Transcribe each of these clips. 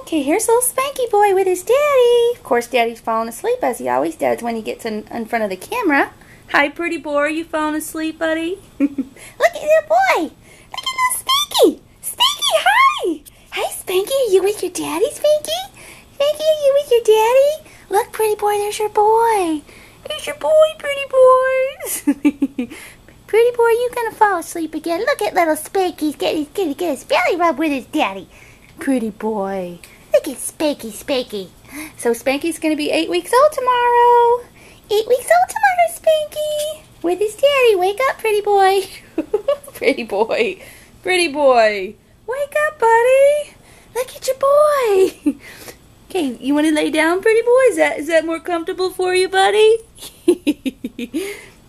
Okay, here's little Spanky boy with his daddy. Of course, daddy's falling asleep as he always does when he gets in front of the camera. Hi, pretty boy. Are you falling asleep, buddy? Look at that boy. Look at little Spanky. Spanky, hi. Hi, Spanky. Are you with your daddy, Spanky? Spanky, are you with your daddy? Look, pretty boy, there's your boy. There's your boy, pretty boy. Pretty boy, you gonna fall asleep again. Look at little Spanky. He's gonna get his belly rubbed with his daddy. Pretty boy. Look at Spanky. So Spanky's gonna be 8 weeks old tomorrow. 8 weeks old tomorrow, Spanky. With his daddy. Wake up, pretty boy. Pretty boy. Pretty boy. Wake up, buddy. Look at your boy. Okay, you want to lay down, pretty boy? Is that more comfortable for you, buddy?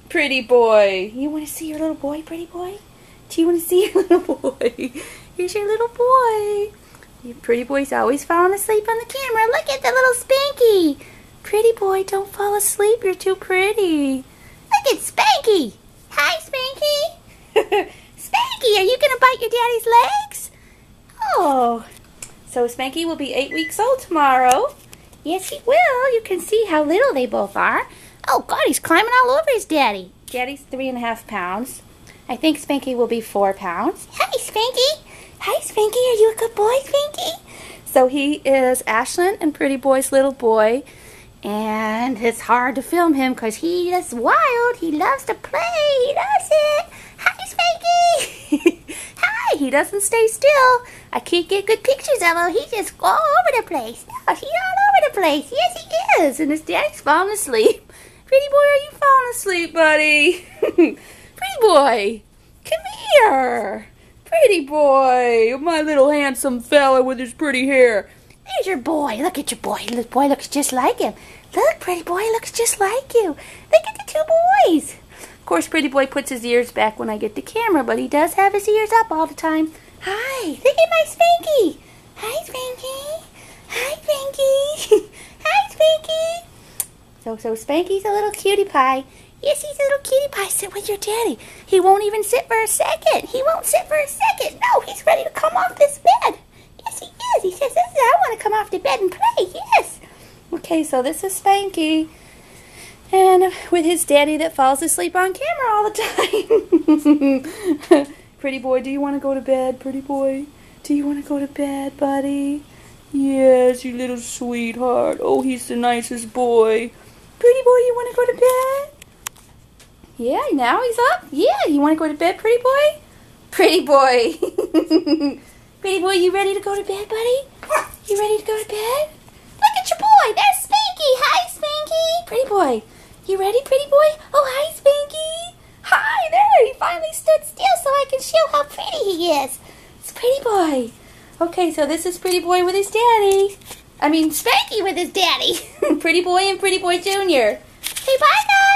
Pretty boy. You want to see your little boy, pretty boy? Do you want to see your little boy? Here's your little boy. Your pretty boy's always falling asleep on the camera. Look at the little Spanky. Pretty boy, don't fall asleep. You're too pretty. Look at Spanky. Hi, Spanky. Spanky, are you going to bite your daddy's legs? Oh. So Spanky will be 8 weeks old tomorrow. Yes, he will. You can see how little they both are. Oh, God, he's climbing all over his daddy. Daddy's 3.5 pounds. I think Spanky will be 4 pounds. Hi, Spanky. Hi, Spanky. Are you a good boy, Spanky? So he is Ashlyn and Pretty Boy's little boy. And it's hard to film him because he is wild. He loves to play. He loves it. Hi, Spanky. Hi. He doesn't stay still. I can't get good pictures of him. He's just all over the place. No, he's all over the place. Yes, he is. And his daddy's falling asleep. Pretty boy, are you falling asleep, buddy? Pretty boy, come here. Pretty boy, my little handsome fella with his pretty hair. There's your boy. Look at your boy. This boy looks just like him. Look, pretty boy looks just like you. Look at the two boys. Of course, pretty boy puts his ears back when I get the camera, but he does have his ears up all the time. Hi, look at my Spanky. Hi, Spanky. Hi, Spanky. Hi, Spanky. So Spanky's a little cutie pie. Yes, he's a little cutie pie. Sit with your daddy. He won't even sit for a second. He won't sit for a second. No, he's ready to come off this bed. Yes, he is. He says, I want to come off the bed and play. Yes. Okay, so this is Spanky. And with his daddy that falls asleep on camera all the time. Pretty boy, do you want to go to bed, pretty boy? Do you want to go to bed, buddy? Yes, you little sweetheart. Oh, he's the nicest boy. Pretty boy, you want to go to bed? Yeah, now he's up. Yeah, you want to go to bed, pretty boy? Pretty boy. Pretty boy, you ready to go to bed, buddy? You ready to go to bed? Look at your boy. There's Spanky. Hi, Spanky. Pretty boy. You ready, pretty boy? Oh, hi, Spanky. Hi, there. He finally stood still so I can show how pretty he is. It's Pretty Boy. Okay, so this is Pretty Boy with his daddy. I mean, Spanky with his daddy. Pretty Boy and Pretty Boy Jr. Say bye, guys.